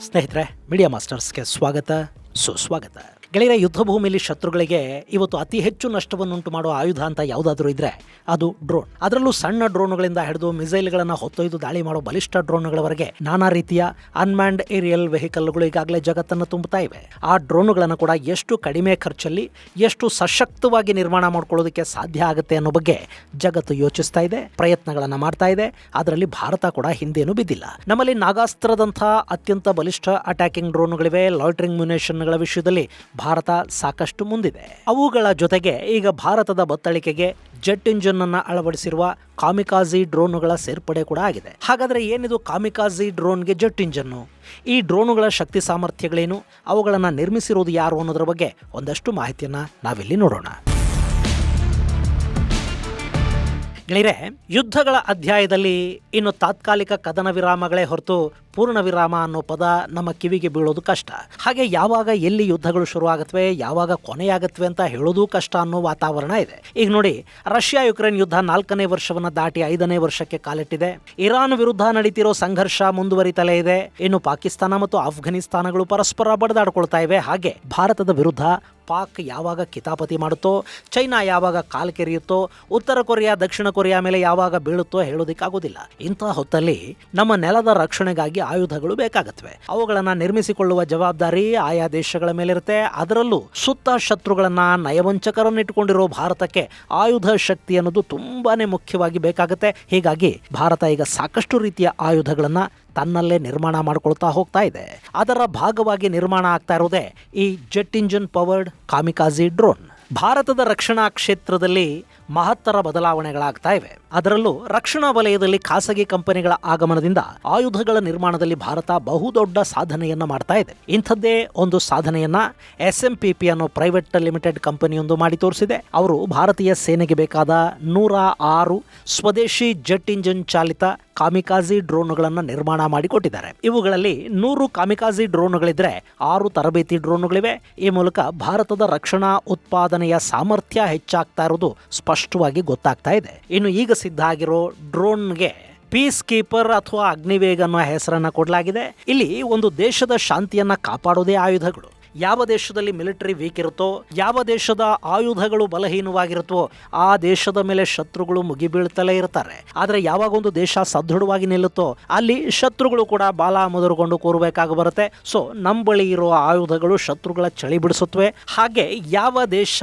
ಸ್ನೇಹಿತರೆ, ಮೀಡಿಯಾ ಮಾಸ್ಟರ್ಸ್ಗೆ ಸ್ವಾಗತ, ಸುಸ್ವಾಗತ. ಗೆಳೆಯರ, ಯುದ್ಧ ಭೂಮಿಯಲ್ಲಿ ಶತ್ರುಗಳಿಗೆ ಇವತ್ತು ಅತಿ ಹೆಚ್ಚು ನಷ್ಟವನ್ನುಂಟು ಮಾಡುವ ಆಯುಧ ಅಂತ ಯಾವುದಾದ್ರೂ ಇದ್ರೆ ಅದು ಡ್ರೋನ್. ಅದರಲ್ಲೂ ಸಣ್ಣ ಡ್ರೋನ್ಗಳಿಂದ ಹಿಡಿದು ಮಿಸೈಲ್ಗಳನ್ನು ಹೊತ್ತೊಯ್ದು ದಾಳಿ ಮಾಡೋ ಬಲಿಷ್ಠ ಡ್ರೋನ್ಗಳವರೆಗೆ ನಾನಾ ರೀತಿಯ ಅನ್ಮ್ಯಾನ್ಡ್ ಏರಿಯಲ್ ವೆಹಿಕಲ್ಗಳು ಈಗಾಗಲೇ ಜಗತ್ತನ್ನು ತುಂಬುತ್ತಾ ಇವೆ. ಆ ಡ್ರೋನ್ಗಳನ್ನು ಕೂಡ ಎಷ್ಟು ಕಡಿಮೆ ಖರ್ಚಲ್ಲಿ ಎಷ್ಟು ಸಶಕ್ತವಾಗಿ ನಿರ್ಮಾಣ ಮಾಡ್ಕೊಳ್ಳೋದಕ್ಕೆ ಸಾಧ್ಯ ಆಗುತ್ತೆ ಅನ್ನೋ ಬಗ್ಗೆ ಜಗತ್ತು ಯೋಚಿಸ್ತಾ ಇದೆ, ಪ್ರಯತ್ನಗಳನ್ನು ಮಾಡ್ತಾ ಇದೆ. ಅದರಲ್ಲಿ ಭಾರತ ಕೂಡ ಹಿಂದೇನು ಬಿದ್ದಿಲ್ಲ. ನಮ್ಮಲ್ಲಿ ನಾಗಾಸ್ತ್ರದಂಥ ಅತ್ಯಂತ ಬಲಿಷ್ಠ ಅಟ್ಯಾಕಿಂಗ್ ಡ್ರೋನ್ಗಳಿವೆ. ಲಾಯ್ಟರಿಂಗ್ ಮ್ಯುನೇಷನ್ಗಳ ವಿಷಯದಲ್ಲಿ ಭಾರತ ಸಾಕಷ್ಟು ಮುಂದಿದೆ. ಅವುಗಳ ಜೊತೆಗೆ ಈಗ ಭಾರತದ ಬತ್ತಳಿಕೆಗೆ ಜೆಟ್ ಇಂಜಿನ್ ಅನ್ನು ಅಳವಡಿಸಿರುವ ಕಾಮಿಕಾಜಿ ಡ್ರೋನುಗಳ ಸೇರ್ಪಡೆ ಕೂಡ ಆಗಿದೆ. ಹಾಗಾದರೆ ಏನಿದು ಕಾಮಿಕಾಜಿ ಡ್ರೋನ್ಗೆ ಜೆಟ್ ಇಂಜನ್ನು? ಈ ಡ್ರೋನುಗಳ ಶಕ್ತಿ ಸಾಮರ್ಥ್ಯಗಳೇನು? ಅವುಗಳನ್ನು ನಿರ್ಮಿಸಿರುವುದು ಯಾರು ಅನ್ನೋದ್ರ ಬಗ್ಗೆ ಒಂದಷ್ಟು ಮಾಹಿತಿಯನ್ನು ನಾವಿಲ್ಲಿ ನೋಡೋಣ. ಗೆಳೆಯರೆ, ಯುದ್ಧಗಳ ಅಧ್ಯಾಯದಲ್ಲಿ ಇನ್ನು ತಾತ್ಕಾಲಿಕ ಕದನ ವಿರಾಮಗಳೇ ಹೊರತು ಪೂರ್ಣ ವಿರಾಮ ಅನ್ನೋ ಪದ ನಮ್ಮ ಕಿವಿಗೆ ಬೀಳೋದು ಕಷ್ಟ. ಹಾಗೆ ಯಾವಾಗ ಎಲ್ಲಿ ಯುದ್ಧಗಳು ಶುರುವಾಗತ್ವೆ, ಯಾವಾಗ ಕೊನೆಯಾಗತ್ವೆ ಅಂತ ಹೇಳೋದು ಕಷ್ಟ ಅನ್ನೋ ವಾತಾವರಣ ಇದೆ. ಈಗ ನೋಡಿ, ರಷ್ಯಾ ಯುಕ್ರೇನ್ ಯುದ್ಧ 4ನೇ ವರ್ಷವನ್ನು ದಾಟಿ 5ನೇ ವರ್ಷಕ್ಕೆ ಕಾಲಿಟ್ಟಿದೆ. ಇರಾನ್ ವಿರುದ್ಧ ನಡೀತಿರೋ ಸಂಘರ್ಷ ಮುಂದುವರಿತಲೇ ಇದೆ. ಇನ್ನು ಪಾಕಿಸ್ತಾನ ಮತ್ತು ಆಫ್ಘನಿಸ್ತಾನಗಳು ಪರಸ್ಪರ ಬಡಿದಾಡ್ಕೊಳ್ತಾ ಇವೆ. ಹಾಗೆ ಭಾರತದ ವಿರುದ್ಧ ಪಾಕ್ ಯಾವಾಗ ಕಿತಾಪತಿ ಮಾಡುತ್ತೋ, ಚೈನಾ ಯಾವಾಗ ಕಾಲು ಕೆರೆಯುತ್ತೋ, ಉತ್ತರ ಕೊರಿಯಾ ದಕ್ಷಿಣ ಕೊರಿಯಾ ಮೇಲೆ ಯಾವಾಗ ಬೀಳುತ್ತೋ ಹೇಳೋದಿಕ್ಕಾಗೋದಿಲ್ಲ. ಇಂಥ ಹೊತ್ತಲ್ಲಿ ನಮ್ಮ ನೆಲದ ರಕ್ಷಣೆಗಾಗಿ ಆಯುಧಗಳು ಬೇಕಾಗತ್ವೆ. ಅವುಗಳನ್ನು ನಿರ್ಮಿಸಿಕೊಳ್ಳುವ ಜವಾಬ್ದಾರಿ ಆಯಾ ದೇಶಗಳ ಮೇಲಿರುತ್ತೆ. ಅದರಲ್ಲೂ ಸುತ್ತ ಶತ್ರುಗಳನ್ನ, ನಯವಂಚಕರನ್ನು ಇಟ್ಟುಕೊಂಡಿರೋ ಭಾರತಕ್ಕೆ ಆಯುಧ ಶಕ್ತಿ ಅನ್ನೋದು ತುಂಬಾನೇ ಮುಖ್ಯವಾಗಿ ಬೇಕಾಗುತ್ತೆ. ಹೀಗಾಗಿ ಭಾರತ ಈಗ ಸಾಕಷ್ಟು ರೀತಿಯ ಆಯುಧಗಳನ್ನ ತನ್ನಲ್ಲೇ ನಿರ್ಮಾಣ ಮಾಡಿಕೊಳ್ತಾ ಹೋಗ್ತಾ ಇದೆ. ಅದರ ಭಾಗವಾಗಿ ನಿರ್ಮಾಣ ಆಗ್ತಾ ಇರೋದೇ ಈ ಜೆಟ್ ಇಂಜಿನ್ ಪವರ್ಡ್ ಕಾಮಿಕಾಜಿ ಡ್ರೋನ್. ಭಾರತದ ರಕ್ಷಣಾ ಕ್ಷೇತ್ರದಲ್ಲಿ ಮಹತ್ತರ ಬದಲಾವಣೆಗಳಾಗ್ತಾ ಇವೆ. ಅದರಲ್ಲೂ ರಕ್ಷಣಾ ವಲಯದಲ್ಲಿ ಖಾಸಗಿ ಕಂಪನಿಗಳ ಆಗಮನದಿಂದ ಆಯುಧಗಳ ನಿರ್ಮಾಣದಲ್ಲಿ ಭಾರತ ಬಹುದೊಡ್ಡ ಸಾಧನೆಯನ್ನ ಮಾಡ್ತಾ ಇದೆ. ಇಂಥದ್ದೇ ಒಂದು ಸಾಧನೆಯನ್ನ SMPP ಅನ್ನೋ ಪ್ರೈವೇಟ್ ಲಿಮಿಟೆಡ್ ಕಂಪನಿಯೊಂದು ಮಾಡಿ ತೋರಿಸಿದೆ. ಅವರು ಭಾರತೀಯ ಸೇನೆಗೆ ಬೇಕಾದ 106 ಸ್ವದೇಶಿ ಜೆಟ್ ಇಂಜಿನ್ ಚಾಲಿತ ಕಾಮಿಕಾಜಿ ಡ್ರೋನ್ಗಳನ್ನು ನಿರ್ಮಾಣ ಮಾಡಿಕೊಟ್ಟಿದ್ದಾರೆ. ಇವುಗಳಲ್ಲಿ 100 ಕಾಮಿಕಾಜಿ ಡ್ರೋನ್ಗಳಿದ್ರೆ 6 ತರಬೇತಿ ಡ್ರೋನ್ಗಳಿವೆ. ಈ ಮೂಲಕ ಭಾರತದ ರಕ್ಷಣಾ ಉತ್ಪಾದನೆಯ ಸಾಮರ್ಥ್ಯ ಹೆಚ್ಚಾಗ್ತಾ ಇರೋದು ಸ್ಪಷ್ಟವಾಗಿ ಗೊತ್ತಾಗ್ತಾ ಇದೆ. ಇನ್ನು ಈಗ ಸಿದ್ಧ ಆಗಿರೋ ಡ್ರೋನ್ಗೆ ಪೀಸ್ ಕೀಪರ್ ಅಥವಾ ಅಗ್ನಿವೇಗ ಅನ್ನೋ ಹೆಸರನ್ನ ಕೊಡಲಾಗಿದೆ. ಇಲ್ಲಿ ಒಂದು ದೇಶದ ಶಾಂತಿಯನ್ನ ಕಾಪಾಡೋದೇ ಆಯುಧಗಳು. ಯಾವ ದೇಶದಲ್ಲಿ ಮಿಲಿಟರಿ ವೀಕ್ ಇರುತ್ತೋ, ಯಾವ ದೇಶದ ಆಯುಧಗಳು ಬಲಹೀನವಾಗಿರುತ್ತೋ ಆ ದೇಶದ ಮೇಲೆ ಶತ್ರುಗಳು ಮುಗಿಬೀಳ್ತಲೇ ಇರ್ತಾರೆ. ಆದರೆ ಯಾವಾಗ ಒಂದು ದೇಶ ಸದೃಢವಾಗಿ ನಿಲ್ಲುತ್ತೋ ಅಲ್ಲಿ ಶತ್ರುಗಳು ಕೂಡ ಬಾಲ ಮುದುರುಕೊಂಡು ಕೂರಬೇಕಾಗಿ ಬರುತ್ತೆ. ಸೊ ನಮ್ಮ ಬಳಿ ಇರುವ ಆಯುಧಗಳು ಶತ್ರುಗಳ ಚಳಿ ಬಿಡಿಸುತ್ತವೆ. ಹಾಗೆ ಯಾವ ದೇಶ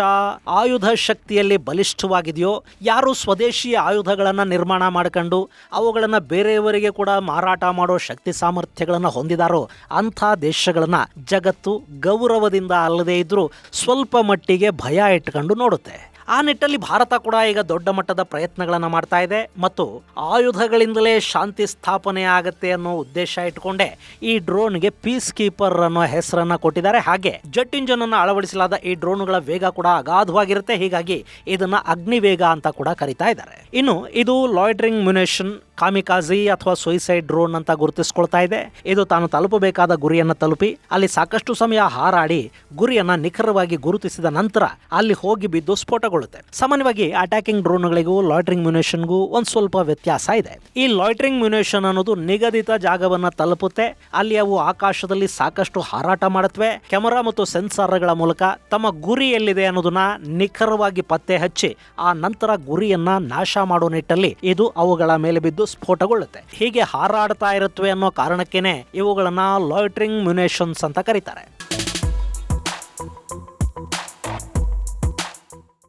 ಆಯುಧ ಶಕ್ತಿಯಲ್ಲಿ ಬಲಿಷ್ಠವಾಗಿದೆಯೋ, ಯಾರು ಸ್ವದೇಶಿ ಆಯುಧಗಳನ್ನು ನಿರ್ಮಾಣ ಮಾಡ್ಕೊಂಡು ಅವುಗಳನ್ನು ಬೇರೆಯವರಿಗೆ ಕೂಡ ಮಾರಾಟ ಮಾಡೋ ಶಕ್ತಿ ಸಾಮರ್ಥ್ಯಗಳನ್ನು ಹೊಂದಿದಾರೋ ಅಂಥ ದೇಶಗಳನ್ನ ಜಗತ್ತು ಗೌರವದಿಂದ ಅಲ್ಲದೇ ಇದ್ರೂ ಸ್ವಲ್ಪ ಮಟ್ಟಿಗೆ ಭಯ ಇಟ್ಕೊಂಡು ನೋಡುತ್ತೆ. ಆ ನಿಟ್ಟಲ್ಲಿ ಭಾರತ ಕೂಡ ಈಗ ದೊಡ್ಡ ಮಟ್ಟದ ಪ್ರಯತ್ನಗಳನ್ನು ಮಾಡ್ತಾ ಇದೆ ಮತ್ತು ಆಯುಧಗಳಿಂದಲೇ ಶಾಂತಿ ಸ್ಥಾಪನೆ ಆಗತ್ತೆ ಅನ್ನೋ ಉದ್ದೇಶ ಇಟ್ಕೊಂಡೆ ಈ ಡ್ರೋನ್ಗೆ ಪೀಸ್ ಕೀಪರ್ ಅನ್ನೋ ಹೆಸರನ್ನ ಕೊಟ್ಟಿದ್ದಾರೆ. ಹಾಗೆ ಜೆಟ್ ಇಂಜಿನ್ ಅನ್ನು ಅಳವಡಿಸಲಾದ ಈ ಡ್ರೋನ್ಗಳ ವೇಗ ಕೂಡ ಅಗಾಧವಾಗಿರುತ್ತೆ. ಹೀಗಾಗಿ ಇದನ್ನ ಅಗ್ನಿವೇಗ ಅಂತ ಕೂಡ ಕರೀತಾ ಇದ್ದಾರೆ. ಇನ್ನು ಇದು ಲಾಯ್ಟರಿಂಗ್ ಮ್ಯುನೇಷನ್ ಕಾಮಿಕಾಜಿ ಅಥವಾ ಸುಯಿಸೈಡ್ ಡ್ರೋನ್ ಅಂತ ಗುರುತಿಸಿಕೊಳ್ತಾ ಇದೆ. ಇದು ತಾನು ತಲುಪಬೇಕಾದ ಗುರಿಯನ್ನು ತಲುಪಿ ಅಲ್ಲಿ ಸಾಕಷ್ಟು ಸಮಯ ಹಾರಾಡಿ ಗುರಿಯನ್ನ ನಿಖರವಾಗಿ ಗುರುತಿಸಿದ ನಂತರ ಅಲ್ಲಿ ಹೋಗಿ ಬಿದ್ದು ಸ್ಫೋಟಗೊಳ್ಳುತ್ತೆ. ಸಾಮಾನ್ಯವಾಗಿ ಅಟ್ಯಾಕಿಂಗ್ ಡ್ರೋನ್ಗಳಿಗೂ ಲಾಯ್ಟರಿಂಗ್ ಮ್ಯುನೇಷನ್ಗೂ ಒಂದು ಸ್ವಲ್ಪ ವ್ಯತ್ಯಾಸ ಇದೆ. ಈ ಲಾಯ್ಟರಿಂಗ್ ಮ್ಯುನೇಷನ್ ಅನ್ನೋದು ನಿಗದಿತ ಜಾಗವನ್ನ ತಲುಪುತ್ತೆ. ಅಲ್ಲಿ ಅವು ಆಕಾಶದಲ್ಲಿ ಸಾಕಷ್ಟು ಹಾರಾಟ ಮಾಡುತ್ತವೆ. ಕೆಮರಾ ಮತ್ತು ಸೆನ್ಸಾರ್ಗಳ ಮೂಲಕ ತಮ್ಮ ಗುರಿ ಎಲ್ಲಿದೆ ಅನ್ನೋದನ್ನ ನಿಖರವಾಗಿ ಪತ್ತೆ ಹಚ್ಚಿ ಆ ನಂತರ ಗುರಿಯನ್ನ ನಾಶ ಮಾಡೋ ನಿಟ್ಟಲ್ಲಿ ಇದು ಅವುಗಳ ಮೇಲೆ ಬಿದ್ದು ಸ್ಫೋಟಗೊಳ್ಳುತ್ತೆ. ಹೀಗೆ ಹಾರಾಡ್ತಾ ಇರುತ್ತವೆ ಅನ್ನೋ ಕಾರಣಕ್ಕೇನೆ ಇವುಗಳನ್ನ ಲಾಯ್ಟರಿಂಗ್ ಮ್ಯುನೇಷನ್ಸ್ ಅಂತ ಕರೀತಾರೆ.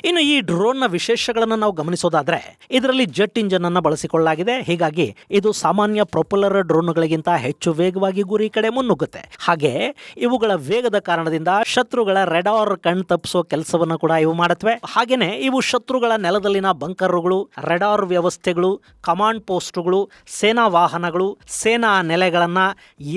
ಇನ್ನು ಈ ಡ್ರೋನ್ನ ವಿಶೇಷಗಳನ್ನು ನಾವು ಗಮನಿಸೋದಾದ್ರೆ ಇದರಲ್ಲಿ ಜೆಟ್ ಇಂಜಿನ್ ಅನ್ನು ಬಳಸಿಕೊಳ್ಳಲಾಗಿದೆ. ಹೀಗಾಗಿ ಇದು ಸಾಮಾನ್ಯ ಪ್ರೊಪೆಲ್ಲರ್ ಡ್ರೋನ್ಗಳಿಗಿಂತ ಹೆಚ್ಚು ವೇಗವಾಗಿ ಗುರಿ ಕಡೆ ಮುನ್ನುಗ್ಗುತ್ತೆ. ಹಾಗೆ ಇವುಗಳ ವೇಗದ ಕಾರಣದಿಂದ ಶತ್ರುಗಳ ರೆಡಾರ್ ಕಣ್ ತಪ್ಪಿಸೋ ಕೆಲಸವನ್ನು ಕೂಡ ಇವು ಮಾಡುತ್ತವೆ. ಹಾಗೇನೆ ಇವು ಶತ್ರುಗಳ ನೆಲದಲ್ಲಿನ ಬಂಕರ್ಗಳು, ರೆಡಾರ್ ವ್ಯವಸ್ಥೆಗಳು, ಕಮಾಂಡ್ ಪೋಸ್ಟ್ಗಳು, ಸೇನಾ ವಾಹನಗಳು, ಸೇನಾ ನೆಲೆಗಳನ್ನ,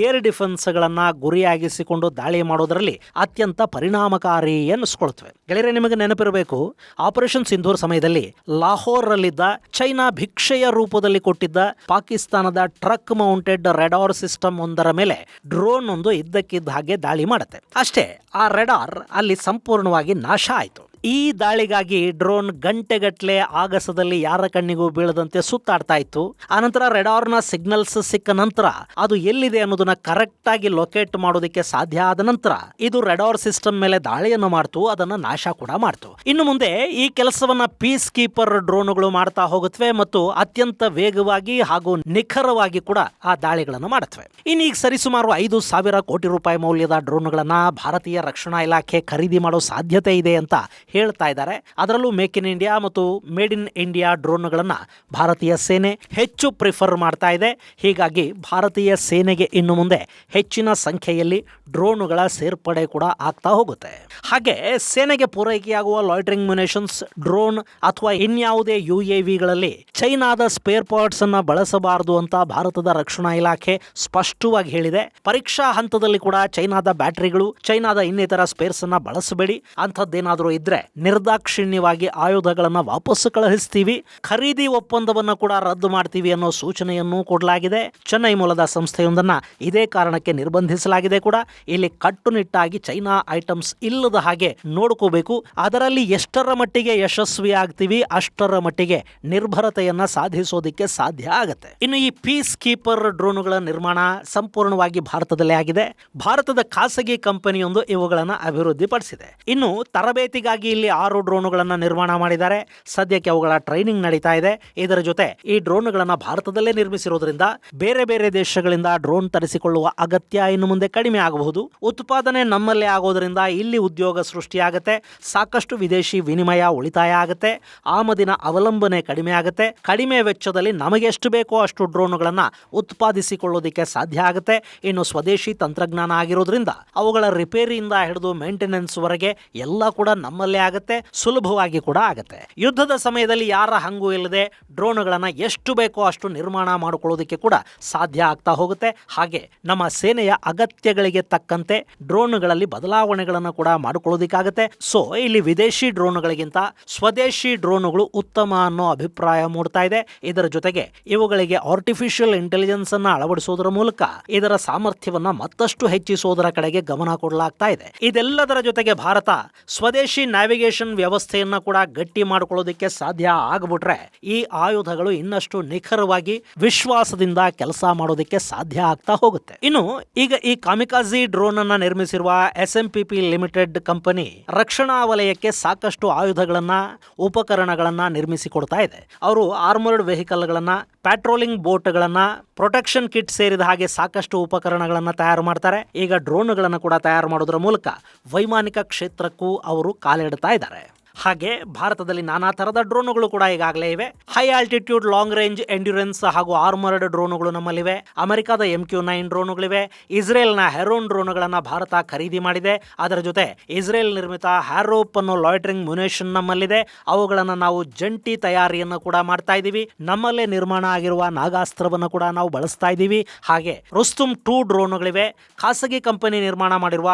ಏರ್ ಡಿಫೆನ್ಸ್ಗಳನ್ನ ಗುರಿಯಾಗಿಸಿಕೊಂಡು ದಾಳಿ ಮಾಡೋದರಲ್ಲಿ ಅತ್ಯಂತ ಪರಿಣಾಮಕಾರಿ ಎನ್ನಿಸ್ಕೊಳ್ತವೆ. ಗೆಳೆಯರೆ, ನಿಮಗೆ ನೆನಪಿರಬೇಕು, ಆಪರೇಷನ್ ಸಿಂಧೂರ್ ಸಮಯದಲ್ಲಿ ಲಾಹೋರ್ನಲ್ಲಿದ್ದ ಚೈನಾ ಭಿಕ್ಷೆಯ ರೂಪದಲ್ಲಿ ಕೊಟ್ಟಿದ್ದ ಪಾಕಿಸ್ತಾನದ ಟ್ರಕ್ ಮೌಂಟೆಡ್ ರೆಡಾರ್ ಸಿಸ್ಟಮ್ ಒಂದರ ಮೇಲೆ ಡ್ರೋನ್ ಒಂದು ಇದ್ದಕ್ಕಿದ್ದ ಹಾಗೆ ದಾಳಿ ಮಾಡುತ್ತೆ. ಅಷ್ಟೇ, ಆ ರೆಡಾರ್ ಅಲ್ಲಿ ಸಂಪೂರ್ಣವಾಗಿ ನಾಶ ಆಯಿತು. ಈ ದಾಳಿಗಾಗಿ ಡ್ರೋನ್ ಗಂಟೆಗಟ್ಟಲೆ ಆಗಸದಲ್ಲಿ ಯಾರ ಕಣ್ಣಿಗೂ ಬೀಳದಂತೆ ಸುತ್ತಾಡ್ತಾ ಇತ್ತು. ಆನಂತರ ರೆಡಾರ್ನ ಸಿಗ್ನಲ್ಸ್ ಸಿಕ್ಕ ನಂತರ ಅದು ಎಲ್ಲಿದೆ ಅನ್ನೋದನ್ನ ಕರೆಕ್ಟ್ ಆಗಿ ಲೊಕೇಟ್ ಮಾಡೋದಕ್ಕೆ ಸಾಧ್ಯ ಆದ ನಂತರ ಇದು ರೆಡಾರ್ ಸಿಸ್ಟಮ್ ಮೇಲೆ ದಾಳಿಯನ್ನು ಮಾಡ್ತು, ಅದನ್ನ ನಾಶ ಕೂಡ ಮಾಡ್ತು. ಇನ್ನು ಮುಂದೆ ಈ ಕೆಲಸವನ್ನ ಪೀಸ್ ಕೀಪರ್ ಡ್ರೋನ್ಗಳು ಮಾಡ್ತಾ ಹೋಗುತ್ತವೆ ಮತ್ತು ಅತ್ಯಂತ ವೇಗವಾಗಿ ಹಾಗೂ ನಿಖರವಾಗಿ ಕೂಡ ಆ ದಾಳಿಗಳನ್ನು ಮಾಡುತ್ತವೆ. ಇನ್ನೀಗ ಸರಿಸುಮಾರು 5,000 ಕೋಟಿ ರೂಪಾಯಿ ಮೌಲ್ಯದ ಡ್ರೋನ್ಗಳನ್ನ ಭಾರತೀಯ ರಕ್ಷಣಾ ಇಲಾಖೆ ಖರೀದಿ ಮಾಡೋ ಸಾಧ್ಯತೆ ಇದೆ ಅಂತ ಹೇಳ್ತಾ ಇದ್ದಾರೆ. ಅದರಲ್ಲೂ ಮೇಕ್ ಇನ್ ಇಂಡಿಯಾ ಮತ್ತು ಮೇಡ್ ಇನ್ ಇಂಡಿಯಾ ಡ್ರೋನ್ಗಳನ್ನ ಭಾರತೀಯ ಸೇನೆ ಹೆಚ್ಚು ಪ್ರಿಫರ್ ಮಾಡ್ತಾ ಇದೆ. ಹೀಗಾಗಿ ಭಾರತೀಯ ಸೇನೆಗೆ ಇನ್ನು ಮುಂದೆ ಹೆಚ್ಚಿನ ಸಂಖ್ಯೆಯಲ್ಲಿ ಡ್ರೋನ್ಗಳ ಸೇರ್ಪಡೆ ಕೂಡ ಆಗ್ತಾ ಹೋಗುತ್ತೆ. ಹಾಗೆ ಸೇನೆಗೆ ಪೂರೈಕೆಯಾಗುವ ಲಾಯ್ಟರಿಂಗ್ ಮ್ಯುನಿಷನ್ಸ್, ಡ್ರೋನ್ ಅಥವಾ ಇನ್ಯಾವುದೇ UAVಗಳಲ್ಲಿ ಚೈನಾದ ಸ್ಪೇರ್ ಪಾರ್ಟ್ಸ್ ಅನ್ನ ಬಳಸಬಾರದು ಅಂತ ಭಾರತದ ರಕ್ಷಣಾ ಇಲಾಖೆ ಸ್ಪಷ್ಟವಾಗಿ ಹೇಳಿದೆ. ಪರೀಕ್ಷಾ ಹಂತದಲ್ಲಿ ಕೂಡ ಚೈನಾದ ಬ್ಯಾಟರಿಗಳು, ಚೈನಾದ ಇನ್ನಿತರ ಸ್ಪೇರ್ಸ್ ಅನ್ನ ಬಳಸಬೇಡಿ, ಅಂಥದ್ದೇನಾದರೂ ಇದ್ರೆ ನಿರ್ದಾಕ್ಷಿಣ್ಯವಾಗಿ ಆಯುಧಗಳನ್ನ ವಾಪಸ್ಸು ಕಳುಹಿಸ್ತೀವಿ, ಖರೀದಿ ಒಪ್ಪಂದವನ್ನು ಕೂಡ ರದ್ದು ಮಾಡ್ತೀವಿ ಅನ್ನೋ ಸೂಚನೆಯನ್ನು ಕೊಡಲಾಗಿದೆ. ಚೆನ್ನೈ ಮೂಲದ ಸಂಸ್ಥೆಯೊಂದನ್ನ ಇದೇ ಕಾರಣಕ್ಕೆ ನಿರ್ಬಂಧಿಸಲಾಗಿದೆ ಕೂಡ. ಇಲ್ಲಿ ಕಟ್ಟುನಿಟ್ಟಾಗಿ ಚೈನಾ ಐಟಮ್ಸ್ ಇಲ್ಲದ ಹಾಗೆ ನೋಡ್ಕೋಬೇಕು. ಅದರಲ್ಲಿ ಎಷ್ಟರ ಮಟ್ಟಿಗೆ ಯಶಸ್ವಿ ಆಗ್ತೀವಿ ಅಷ್ಟರ ಮಟ್ಟಿಗೆ ನಿರ್ಭರತೆಯನ್ನ ಸಾಧಿಸೋದಿಕ್ಕೆ ಸಾಧ್ಯ ಆಗುತ್ತೆ. ಇನ್ನು ಈ ಪೀಸ್ ಕೀಪರ್ ಡ್ರೋನುಗಳ ನಿರ್ಮಾಣ ಸಂಪೂರ್ಣವಾಗಿ ಭಾರತದಲ್ಲೇ ಆಗಿದೆ. ಭಾರತದ ಖಾಸಗಿ ಕಂಪನಿಯೊಂದು ಇವುಗಳನ್ನ ಅಭಿವೃದ್ಧಿಪಡಿಸಿದೆ. ಇನ್ನು ತರಬೇತಿಗಾಗಿ ಇಲ್ಲಿ 6 ಡ್ರೋನುಗಳನ್ನ ನಿರ್ಮಾಣ ಮಾಡಿದ್ದಾರೆ. ಸದ್ಯಕ್ಕೆ ಅವುಗಳ ಟ್ರೈನಿಂಗ್ ನಡೀತಾ ಇದೆ. ಇದರ ಜೊತೆ ಈ ಡ್ರೋನ್ಗಳನ್ನ ಭಾರತದಲ್ಲೇ ನಿರ್ಮಿಸಿರೋದ್ರಿಂದ ಬೇರೆ ಬೇರೆ ದೇಶಗಳಿಂದ ಡ್ರೋನ್ ತರಿಸಿಕೊಳ್ಳುವ ಅಗತ್ಯ ಇನ್ನು ಮುಂದೆ ಕಡಿಮೆ ಆಗಬಹುದು. ಉತ್ಪಾದನೆ ನಮ್ಮಲ್ಲೇ ಆಗೋದ್ರಿಂದ ಇಲ್ಲಿ ಉದ್ಯೋಗ ಸೃಷ್ಟಿಯಾಗುತ್ತೆ. ಸಾಕಷ್ಟು ವಿದೇಶಿ ವಿನಿಮಯ ಉಳಿತಾಯ ಆಗುತ್ತೆ. ಆಮದಿನ ಅವಲಂಬನೆ ಕಡಿಮೆ ಆಗುತ್ತೆ. ಕಡಿಮೆ ವೆಚ್ಚದಲ್ಲಿ ನಮಗೆ ಎಷ್ಟು ಬೇಕೋ ಅಷ್ಟು ಡ್ರೋನ್ಗಳನ್ನ ಉತ್ಪಾದಿಸಿಕೊಳ್ಳೋದಕ್ಕೆ ಸಾಧ್ಯ ಆಗುತ್ತೆ. ಇನ್ನು ಸ್ವದೇಶಿ ತಂತ್ರಜ್ಞಾನ ಆಗಿರೋದ್ರಿಂದ ಅವುಗಳ ರಿಪೇರಿಯಿಂದ ಹಿಡಿದು ಮೇಂಟೆನೆನ್ಸ್ ವರೆಗೆ ಎಲ್ಲ ಕೂಡ ನಮ್ಮಲ್ಲೇ ಆಗುತ್ತೆ, ಸುಲಭವಾಗಿ ಕೂಡ ಆಗುತ್ತೆ. ಯುದ್ಧದ ಸಮಯದಲ್ಲಿ ಯಾರ ಹಂಗೂ ಇಲ್ಲದೆ ಡ್ರೋನ್ಗಳನ್ನ ಎಷ್ಟು ಬೇಕೋ ಅಷ್ಟು ನಿರ್ಮಾಣ ಮಾಡಿಕೊಳ್ಳೋದಕ್ಕೆ ಕೂಡ ಸಾಧ್ಯ ಆಗ್ತಾ ಹೋಗುತ್ತೆ. ಹಾಗೆ ನಮ್ಮ ಸೇನೆಯ ಅಗತ್ಯಗಳಿಗೆ ತಕ್ಕಂತೆ ಡ್ರೋನ್ಗಳಲ್ಲಿ ಬದಲಾವಣೆಗಳನ್ನು ಕೂಡ ಮಾಡಿಕೊಳ್ಳೋದಕ್ಕಾಗತ್ತೆ. ಸೊ ಇಲ್ಲಿ ವಿದೇಶಿ ಡ್ರೋನ್ಗಳಿಗಿಂತ ಸ್ವದೇಶಿ ಡ್ರೋನ್ಗಳು ಉತ್ತಮ ಅನ್ನೋ ಅಭಿಪ್ರಾಯ ಮೂಡ್ತಾ ಇದೆ. ಇದರ ಜೊತೆಗೆ ಇವುಗಳಿಗೆ ಆರ್ಟಿಫಿಷಿಯಲ್ ಇಂಟೆಲಿಜೆನ್ಸ್ ಅನ್ನ ಅಳವಡಿಸೋದರ ಮೂಲಕ ಇದರ ಸಾಮರ್ಥ್ಯವನ್ನ ಮತ್ತಷ್ಟು ಹೆಚ್ಚಿಸೋದರ ಕಡೆಗೆ ಗಮನ ಕೊಡಲಾಗ್ತಾ ಇದೆ. ಇದೆಲ್ಲದರ ಜೊತೆಗೆ ಭಾರತ ಸ್ವದೇಶಿ ನ್ಯಾವಿಗೇಷನ್ ವ್ಯವಸ್ಥೆಯನ್ನ ಕೂಡ ಗಟ್ಟಿ ಮಾಡಿಕೊಳ್ಳೋದಕ್ಕೆ ಸಾಧ್ಯ ಆಗ್ಬಿಟ್ರೆ ಈ ಆಯುಧಗಳು ಇನ್ನಷ್ಟು ನಿಖರವಾಗಿ ವಿಶ್ವಾಸದಿಂದ ಕೆಲಸ ಮಾಡೋದಕ್ಕೆ ಸಾಧ್ಯ ಆಗ್ತಾ ಹೋಗುತ್ತೆ. ಇನ್ನು ಈಗ ಈ ಕಾಮಿಕಾಜಿ ಡ್ರೋನ್ ಅನ್ನ ನಿರ್ಮಿಸಿರುವ SMPP ಲಿಮಿಟೆಡ್ ಕಂಪನಿ ರಕ್ಷಣಾ ವಲಯಕ್ಕೆ ಸಾಕಷ್ಟು ಆಯುಧಗಳನ್ನ, ಉಪಕರಣಗಳನ್ನ ನಿರ್ಮಿಸಿಕೊಡ್ತಾ ಇದೆ. ಅವರು ಆರ್ಮರ್ಡ್ ವೆಹಿಕಲ್ಗಳನ್ನ, ಪ್ಯಾಟ್ರೋಲಿಂಗ್ ಬೋಟ್ಗಳನ್ನ, ಪ್ರೊಟೆಕ್ಷನ್ ಕಿಟ್ ಸೇರಿದ ಹಾಗೆ ಸಾಕಷ್ಟು ಉಪಕರಣಗಳನ್ನ ತಯಾರು ಮಾಡ್ತಾರೆ. ಈಗ ಡ್ರೋನ್ಗಳನ್ನು ಕೂಡ ತಯಾರು ಮಾಡೋದ್ರ ಮೂಲಕ ವೈಮಾನಿಕ ಕ್ಷೇತ್ರಕ್ಕೂ ಅವರು ಕಾಲಿಡ್ತಾ ಇದ್ದಾರೆ. ಹಾಗೆ ಭಾರತದಲ್ಲಿ ನಾನಾ ತರದ ಡ್ರೋನುಗಳು ಕೂಡ ಈಗಾಗಲೇ ಇವೆ. High altitude, long range, endurance ಹಾಗೂ ಆರ್ಮರ್ಡ್ ಡ್ರೋನುಗಳು ನಮ್ಮಲ್ಲಿವೆ. ಅಮೆರಿಕದ MQ-9 ಡ್ರೋನುಗಳಿವೆ. ಇಸ್ರೇಲ್ನ ಹೆರೋನ್ ಡ್ರೋನುಗಳನ್ನ ಭಾರತ ಖರೀದಿ ಮಾಡಿದೆ. ಅದರ ಜೊತೆ ಇಸ್ರೇಲ್ ನಿರ್ಮಿತ ಹ್ಯಾರೋಪ್ ಅನ್ನೋ ಲಾಯ್ಟರಿಂಗ್ ಮ್ಯುನಿಷನ್ ನಮ್ಮಲ್ಲಿದೆ. ಅವುಗಳನ್ನ ನಾವು ಜಂಟಿ ತಯಾರಿಯನ್ನು ಕೂಡ ಮಾಡ್ತಾ ಇದ್ದೀವಿ. ನಮ್ಮಲ್ಲೇ ನಿರ್ಮಾಣ ಆಗಿರುವ ನಾಗಾಸ್ತ್ರವನ್ನು ಕೂಡ ನಾವು ಬಳಸ್ತಾ ಇದ್ದೀವಿ. ಹಾಗೆ ರುಸ್ತುಮ್ 2 ಡ್ರೋನುಗಳಿವೆ. ಖಾಸಗಿ ಕಂಪನಿ ನಿರ್ಮಾಣ ಮಾಡಿರುವ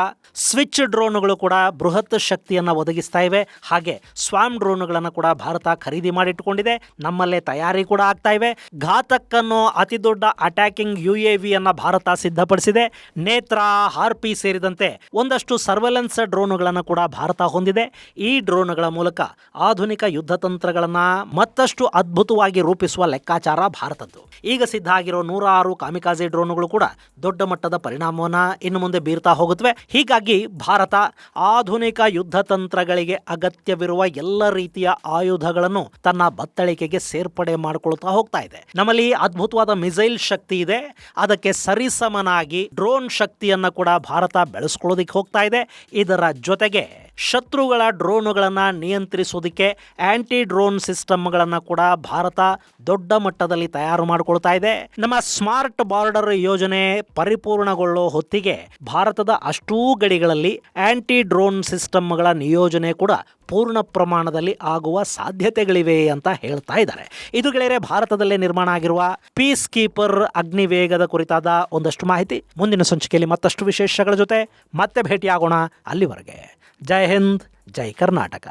ಸ್ವಿಚ್ ಡ್ರೋನುಗಳು ಕೂಡ ಬೃಹತ್ ಶಕ್ತಿಯನ್ನ ಒದಗಿಸ್ತಾ ಇವೆ. ಹಾಗೆ ಸ್ವಾಮ್ ಡ್ರೋನ್ಗಳನ್ನು ಕೂಡ ಭಾರತ ಖರೀದಿ ಮಾಡಿಟ್ಟುಕೊಂಡಿದೆ. ನಮ್ಮಲ್ಲೇ ತಯಾರಿ ಕೂಡ ಆಗ್ತಾ ಇವೆ. ಘಾತಕ್ ಅನ್ನೋ ಅತಿ ದೊಡ್ಡ ಅಟ್ಯಾಕಿಂಗ್ UAV ಅನ್ನ ಭಾರತ ಸಿದ್ಧಪಡಿಸಿದೆ. ನೇತ್ರ, ಹಾರ್ಪಿ ಸೇರಿದಂತೆ ಒಂದಷ್ಟು ಸರ್ವೆಲೆನ್ಸ್ ಡ್ರೋನ್ಗಳನ್ನು ಕೂಡ ಭಾರತ ಹೊಂದಿದೆ. ಈ ಡ್ರೋನ್ಗಳ ಮೂಲಕ ಆಧುನಿಕ ಯುದ್ಧ ತಂತ್ರಗಳನ್ನ ಮತ್ತಷ್ಟು ಅದ್ಭುತವಾಗಿ ರೂಪಿಸುವ ಲೆಕ್ಕಾಚಾರ ಭಾರತದ್ದು. ಈಗ ಸಿದ್ಧ ಆಗಿರೋ 106 ಕಾಮಿಕಾಜಿ ಡ್ರೋನ್ಗಳು ಕೂಡ ದೊಡ್ಡ ಮಟ್ಟದ ಪರಿಣಾಮವನ್ನ ಇನ್ನು ಮುಂದೆ ಬೀರ್ತಾ ಹೋಗುತ್ತವೆ. ಹೀಗಾಗಿ ಭಾರತ ಆಧುನಿಕ ಯುದ್ಧ ತಂತ್ರಗಳಿಗೆ ಅಗತ್ಯವಿರುವ ಎಲ್ಲ ರೀತಿಯ ಆಯುಧಗಳನ್ನು ತನ್ನ ಬತ್ತಳಿಕೆಗೆ ಸೇರ್ಪಡೆ ಮಾಡಿಕೊಳ್ತಾ ಹೋಗ್ತಾ ಇದೆ. ನಮ್ಮಲ್ಲಿ ಅದ್ಭುತವಾದ ಮಿಸೈಲ್ ಶಕ್ತಿ ಇದೆ. ಅದಕ್ಕೆ ಸರಿಸಮನಾಗಿ ಡ್ರೋನ್ ಶಕ್ತಿಯನ್ನ ಕೂಡ ಭಾರತ ಬೆಳೆಸ್ಕೊಳ್ಳೋದಿಕ್ಕೆ ಹೋಗ್ತಾ ಇದೆ. ಇದರ ಜೊತೆಗೆ ಶತ್ರುಗಳ ಡ್ರೋನುಗಳನ್ನ ನಿಯಂತ್ರಿಸೋದಕ್ಕೆ ಆಂಟಿ ಡ್ರೋನ್ ಸಿಸ್ಟಮ್ಗಳನ್ನ ಕೂಡ ಭಾರತ ದೊಡ್ಡ ಮಟ್ಟದಲ್ಲಿ ತಯಾರು ಮಾಡಿಕೊಳ್ತಾ ಇದೆ. ನಮ್ಮ ಸ್ಮಾರ್ಟ್ ಬಾರ್ಡರ್ ಯೋಜನೆ ಪರಿಪೂರ್ಣಗೊಳ್ಳೋ ಹೊತ್ತಿಗೆ ಭಾರತದ ಅಷ್ಟೂ ಗಡಿಗಳಲ್ಲಿ ಆಂಟಿ ಡ್ರೋನ್ ಸಿಸ್ಟಮ್ಗಳ ನಿಯೋಜನೆ ಕೂಡ ಪೂರ್ಣ ಪ್ರಮಾಣದಲ್ಲಿ ಆಗುವ ಸಾಧ್ಯತೆಗಳಿವೆ ಅಂತ ಹೇಳ್ತಾ ಇದ್ದಾರೆ. ಇದು ಗೆಳೆಯರೆ ಭಾರತದಲ್ಲೇ ನಿರ್ಮಾಣ ಆಗಿರುವ ಪೀಸ್ ಕೀಪರ್ ಅಗ್ನಿವೇಗದ ಕುರಿತಾದ ಒಂದಷ್ಟು ಮಾಹಿತಿ. ಮುಂದಿನ ಸಂಚಿಕೆಯಲ್ಲಿ ಮತ್ತಷ್ಟು ವಿಶೇಷಗಳ ಜೊತೆ ಮತ್ತೆ ಭೇಟಿಯಾಗೋಣ. ಅಲ್ಲಿವರೆಗೆ ಜೈ ಹಿಂದ್, ಜೈ ಕರ್ನಾಟಕ.